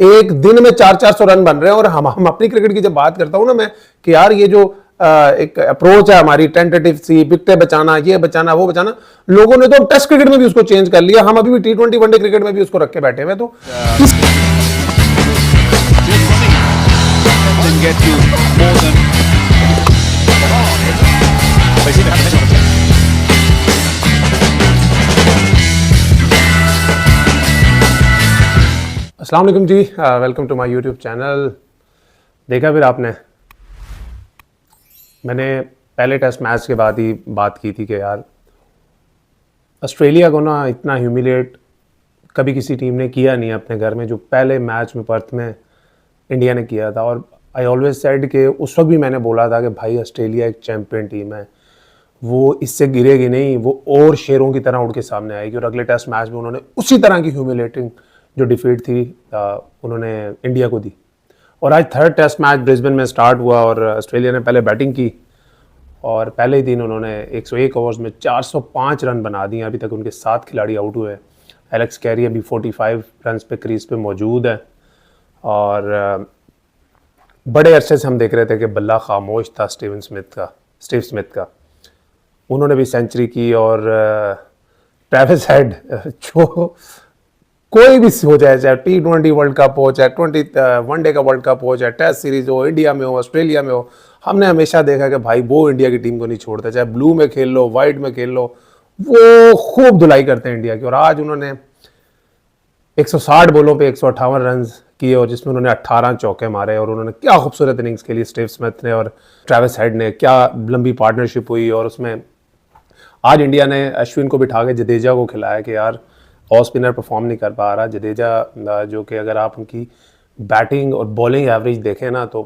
एक दिन में 400 रन बन रहे हैं। और हम अपनी क्रिकेट की जब बात करता हूं ना मैं कि यार ये जो एक अप्रोच है हमारी टेंटेटिव सी, विकेटें बचाना, ये बचाना, वो बचाना, लोगों ने तो टेस्ट क्रिकेट में भी उसको चेंज कर लिया। हम अभी भी T20 वनडे क्रिकेट में भी उसको रख के बैठे हुए। तो अस्सलाम वालेकुम जी, welcome to my YouTube channel. देखा फिर आपने, मैंने पहले टेस्ट मैच के बाद ही बात की थी कि यार ऑस्ट्रेलिया को ना इतना ह्यूमिलेट कभी किसी टीम ने किया नहीं अपने घर में, जो पहले मैच में पर्थ में इंडिया ने किया था। और आई ऑलवेज सेड कि उस वक्त भी मैंने बोला था कि भाई ऑस्ट्रेलिया एक चैम्पियन टीम है, वो इससे गिरेगी नहीं, वो और शेरों की तरह उड़ के सामने आएगी। और अगले टेस्ट मैच में उन्होंने उसी तरह की ह्यूमिलेटिंग जो डिफीट थी उन्होंने इंडिया को दी। और आज थर्ड टेस्ट मैच ब्रिस्बेन में स्टार्ट हुआ और ऑस्ट्रेलिया ने पहले बैटिंग की और पहले ही दिन उन्होंने 101 ओवर्स में 405 रन बना दिए। अभी तक उनके 7 खिलाड़ी आउट हुए। एलेक्स कैरी अभी 45 रन पे क्रीज पे मौजूद है। और बड़े अरसे से हम देख रहे थे कि बल्ला खामोश था स्टीव स्मिथ का। उन्होंने भी सेंचुरी की। और ट्रेविस हेड, जो कोई भी हो जाए, चाहे T20 वर्ल्ड कप हो, चाहे 20 वनडे का वर्ल्ड कप हो, चाहे टेस्ट सीरीज हो, इंडिया में हो, ऑस्ट्रेलिया में हो, हमने हमेशा देखा कि भाई वो इंडिया की टीम को नहीं छोड़ता। चाहे ब्लू में खेल लो, वाइट में खेल लो, वो खूब धुलाई करते हैं इंडिया की। और आज उन्होंने 160 बॉलों पे 158 रन किए और जिसमें उन्होंने 18 चौके मारे। और उन्होंने क्या खूबसूरत इनिंग्स खेली स्टीव स्मिथ ने और ट्रेविस हेड ने, क्या लंबी पार्टनरशिप हुई। और उसमें आज इंडिया ने अश्विन को बिठा के जडेजा को खिलाया कि यार ऑफ स्पिनर परफॉर्म नहीं कर पा रहा जडेजा, जो कि अगर आप उनकी बैटिंग और बॉलिंग एवरेज देखें ना तो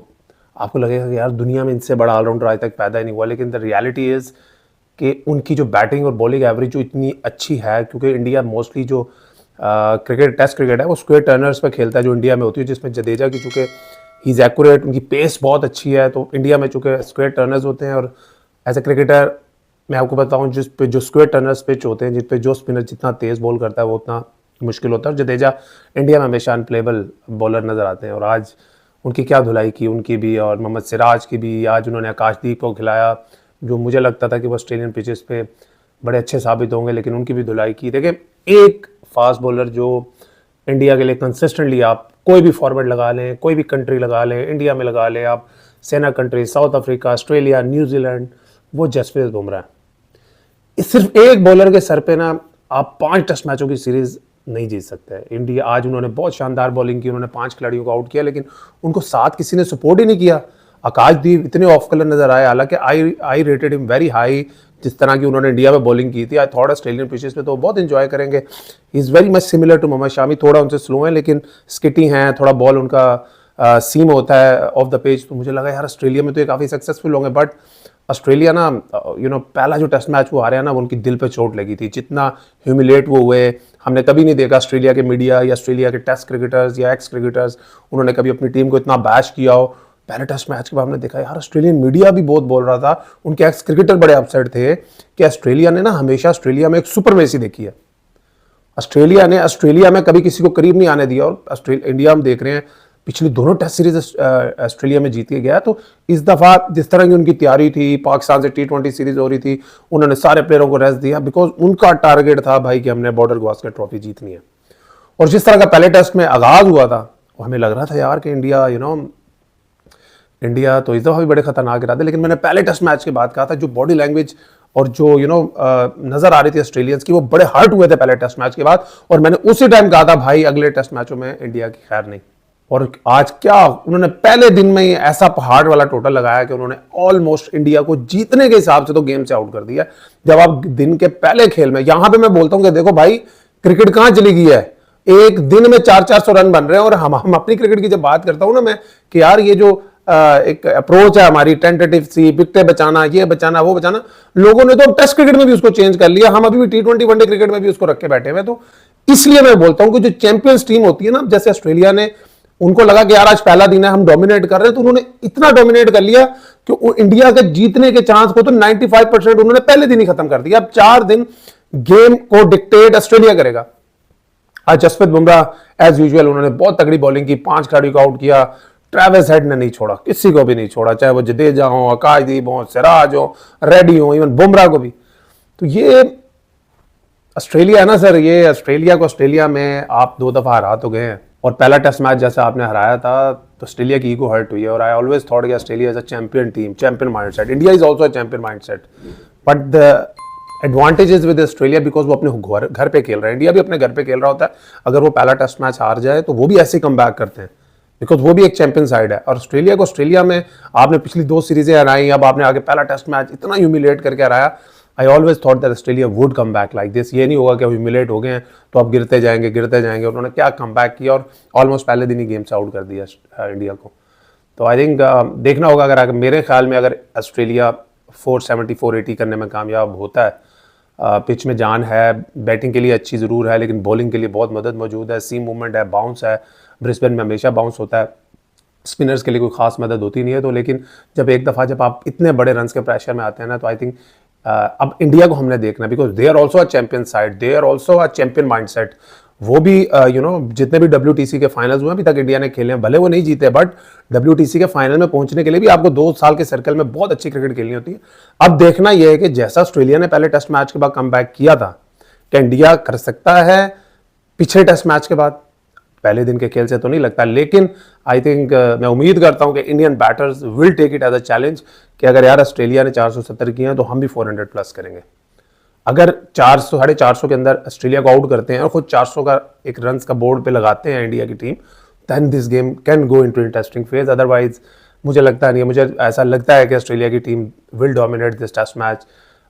आपको लगेगा कि यार दुनिया में इनसे बड़ा ऑलराउंडर आज तक पैदा ही नहीं हुआ। लेकिन द रियलिटी इज़ कि उनकी जो बैटिंग और बॉलिंग एवरेज जो इतनी अच्छी है, क्योंकि इंडिया मोस्टली जो क्रिकेट टेस्ट क्रिकेट है वो स्क्वायर टर्नर्स पर खेलता है जो इंडिया में होती है, जिसमें जडेजा की चूँकि ही इज़ एक्यूरेट, उनकी पेस बहुत अच्छी है। तो इंडिया में चूँकि स्क्वायर टर्नर्स होते हैं और एज ए क्रिकेटर मैं आपको बताऊं जिस पे जो स्क्वायर टर्नर्स पिच होते हैं, जिस पे जो स्पिनर जितना तेज़ बॉल करता है वो उतना मुश्किल होता है। और जडेजा इंडिया में हमेशा अनप्लेबल बॉलर नज़र आते हैं। और आज उनकी क्या धुलाई की उनकी भी, और मोहम्मद सिराज की भी। आज उन्होंने आकाशदीप को खिलाया, जो मुझे लगता था कि वो ऑस्ट्रेलियन पिचेस पे बड़े अच्छे साबित होंगे, लेकिन उनकी भी धुलाई की। देखिए, एक फास्ट बॉलर जो इंडिया के लिए कंसिस्टेंटली, आप कोई भी फॉरवर्ड लगा लें, कोई भी कंट्री लगा लें, इंडिया में लगा लें आप, सेना country, south Africa, Australia, New Zealand, वो जसप्रीत बुमराह है। सिर्फ एक बॉलर के सर पे ना आप 5 टेस्ट मैचों की सीरीज नहीं जीत सकते। इंडिया आज उन्होंने बहुत शानदार बॉलिंग की, उन्होंने 5 खिलाड़ियों को आउट किया, लेकिन उनको साथ किसी ने सपोर्ट ही नहीं किया। आकाशदीप इतने ऑफ कलर नजर आए, हालांकि आई रेटेड हिम वेरी हाई। जिस तरह की उन्होंने इंडिया में बॉलिंग की थी, आई थॉट ऑस्ट्रेलियन पिचेस पे तो बहुत इंजॉय करेंगे। He is very much similar to Mohammed Shami, थोड़ा उनसे स्लो है लेकिन स्किटी हैं, थोड़ा बॉल उनका सीम होता है ऑफ द पेज। तो मुझे लगा यार ऑस्ट्रेलिया में तो ये काफ़ी सक्सेसफुल होंगे। बट ऑस्ट्रेलिया ना पहला जो टेस्ट मैच वो हारे ना, वो उनकी दिल पे चोट लगी थी। जितना ह्यूमिलेट वो हुए, हमने कभी नहीं देखा ऑस्ट्रेलिया के मीडिया या ऑस्ट्रेलिया के टेस्ट क्रिकेटर्स या एक्स क्रिकेटर्स उन्होंने कभी अपनी टीम को इतना बैश किया हो। पहले टेस्ट मैच के बाद हमने देखा यार ऑस्ट्रेलियन मीडिया भी बहुत बोल रहा था, उनके एक्स क्रिकेटर बड़े अपसेट थे कि ऑस्ट्रेलिया ने ना हमेशा ऑस्ट्रेलिया में एक सुपरमेसी देखी है। ऑस्ट्रेलिया ने ऑस्ट्रेलिया में कभी किसी को करीब नहीं आने दिया। और इंडिया हम देख रहे हैं पिछली दोनों टेस्ट सीरीज ऑस्ट्रेलिया में जीत के गया। तो इस दफ़ा जिस तरह की उनकी तैयारी थी, पाकिस्तान से T20 सीरीज हो रही थी, उन्होंने सारे प्लेयरों को रेस्ट दिया बिकॉज उनका टारगेट था भाई कि हमने बॉर्डर गवास्कर ट्रॉफी जीतनी है। और जिस तरह का पहले टेस्ट में आगाज हुआ था, हमें लग रहा था यार कि इंडिया तो इस दफ़ा भी बड़े खतरनाक इरादे। लेकिन मैंने पहले टेस्ट मैच के बाद कहा था, जो बॉडी लैंग्वेज और जो नजर आ रही थी ऑस्ट्रेलियंस की, वो बड़े हर्ट हुए थे पहले टेस्ट मैच के बाद। और मैंने उसी टाइम कहा था भाई अगले टेस्ट मैचों में इंडिया की खैर नहीं। और आज क्या उन्होंने पहले दिन में ही ऐसा पहाड़ वाला टोटल लगाया कि उन्होंने ऑलमोस्ट इंडिया को जीतने के हिसाब से तो गेम से आउट कर दिया। जब आप दिन के पहले खेल में, यहां पे मैं बोलता हूं कि देखो भाई क्रिकेट कहां चली गई है, एक दिन में 400 रन बन रहे हैं। और हम अपनी क्रिकेट की जब बात करता हूं ना मैं कि यार ये जो एक अप्रोच है हमारी टेंटेटिव सी, विकेटें बचाना, ये बचाना, वो बचाना, लोगों ने तो टेस्ट क्रिकेट में भी उसको चेंज कर लिया। हम अभी भी T20 वनडे क्रिकेट में भी उसको रख के बैठे हुए। तो इसलिए मैं बोलता हूं कि जो चैंपियंस टीम होती है ना, जैसे ऑस्ट्रेलिया ने, उनको लगा कि यार आज पहला दिन है, हम डोमिनेट कर रहे हैं, तो उन्होंने इतना डोमिनेट कर लिया कि इंडिया के जीतने के चांस को तो 95% उन्होंने पहले दिन ही खत्म कर दिया। अब 4 दिन गेम को डिक्टेट ऑस्ट्रेलिया करेगा। आज जसप्रीत बुमराह एज यूजुअल उन्होंने बहुत तगड़ी बॉलिंग की, 5 खिलाड़ियों को आउट किया। ट्रेविस हेड ने नहीं छोड़ा, किसी को भी नहीं छोड़ा, चाहे वो जडेजा हो, आकाशदीप हो, सिराज हो, रेड्डी हो, इवन बुमराह को भी। तो ये ऑस्ट्रेलिया है ना सर, ये ऑस्ट्रेलिया को ऑस्ट्रेलिया में आप 2 दफा हरा तो गए हैं, और पहला टेस्ट मैच जैसे आपने हराया था तो ऑस्ट्रेलिया की ईगो हर्ट हुई है। और आई ऑलवेज थॉट कि Australia is a champion team, champion mindset. India is also a champion mindset, but the advantages with Australia because वो अपने घर पे खेल रहे हैं। इंडिया भी अपने घर पे खेल रहा होता है, अगर वो पहला टेस्ट मैच हार जाए तो वो भी ऐसे कम बैक करते हैं, बिकॉज वो भी एक चैंपियन साइड है। और ऑस्ट्रेलिया को ऑस्ट्रेलिया में आपने पिछली 2 सीरीजें हराई, अब आपने आगे पहला टेस्ट मैच इतना ह्यूमिलेट करके हराया। I always thought that Australia would come back like this. ये नहीं होगा कि ह्यूमिलेट हो गए हैं तो अब गिरते जाएंगे। उन्होंने क्या कम बैक किया और ऑलमोस्ट पहले दिन ही गेम से आउट कर दिया इंडिया को। तो आई थिंक देखना होगा, अगर मेरे ख्याल में अगर ऑस्ट्रेलिया 470 480 करने में कामयाब होता है, पिच में जान है, बैटिंग के लिए अच्छी ज़रूर है, लेकिन बॉलिंग के लिए बहुत मदद मौजूद है, सीम मूवमेंट है, बाउंस है, ब्रिस्बेन में हमेशा बाउंस होता है, स्पिनर्स के लिए कोई खास मदद होती नहीं है। तो लेकिन जब एक दफ़ा जब आप इतने बड़े रन्स के प्रेशर में आते हैं ना, तो आई थिंक अब इंडिया को हमने देखना, because they are also a champion side, they are also a champion mindset. वो भी जितने भी WTC के फाइनल्स हुए अभी तक इंडिया ने खेले हैं, भले वो नहीं जीते, बट WTC के फाइनल में पहुंचने के लिए भी आपको 2 साल के सर्कल में बहुत अच्छी क्रिकेट खेलनी होती है। अब देखना यह है कि जैसा ऑस्ट्रेलिया ने पहले टेस्ट मैच के बाद कम बैक किया था, क्या इंडिया कर सकता है पिछले टेस्ट मैच के बाद? पहले दिन के खेल से तो नहीं लगता, लेकिन आई थिंक मैं उम्मीद करता हूं कि Indian batters will take it as a challenge कि अगर यार ऑस्ट्रेलिया ने 470 किए हैं तो हम भी 400 प्लस करेंगे। अगर 400 450 के अंदर ऑस्ट्रेलिया को आउट करते हैं और खुद 400 का एक रन्स का बोर्ड पे लगाते हैं इंडिया की team, then this game can go into interesting phase. Otherwise मुझे लगता नहीं है, मुझे ऐसा लगता है कि ऑस्ट्रेलिया की team will dominate this test match,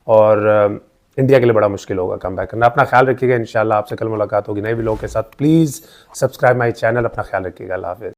और इंडिया के लिए बड़ा मुश्किल होगा कम बैक करना। अपना ख्याल रखिएगा, इंशाल्लाह आपसे कल मुलाकात होगी नए व्लॉग के साथ। प्लीज़ सब्सक्राइब माई चैनल, अपना ख्याल रखिएगा। अल्लाह हाफिज़।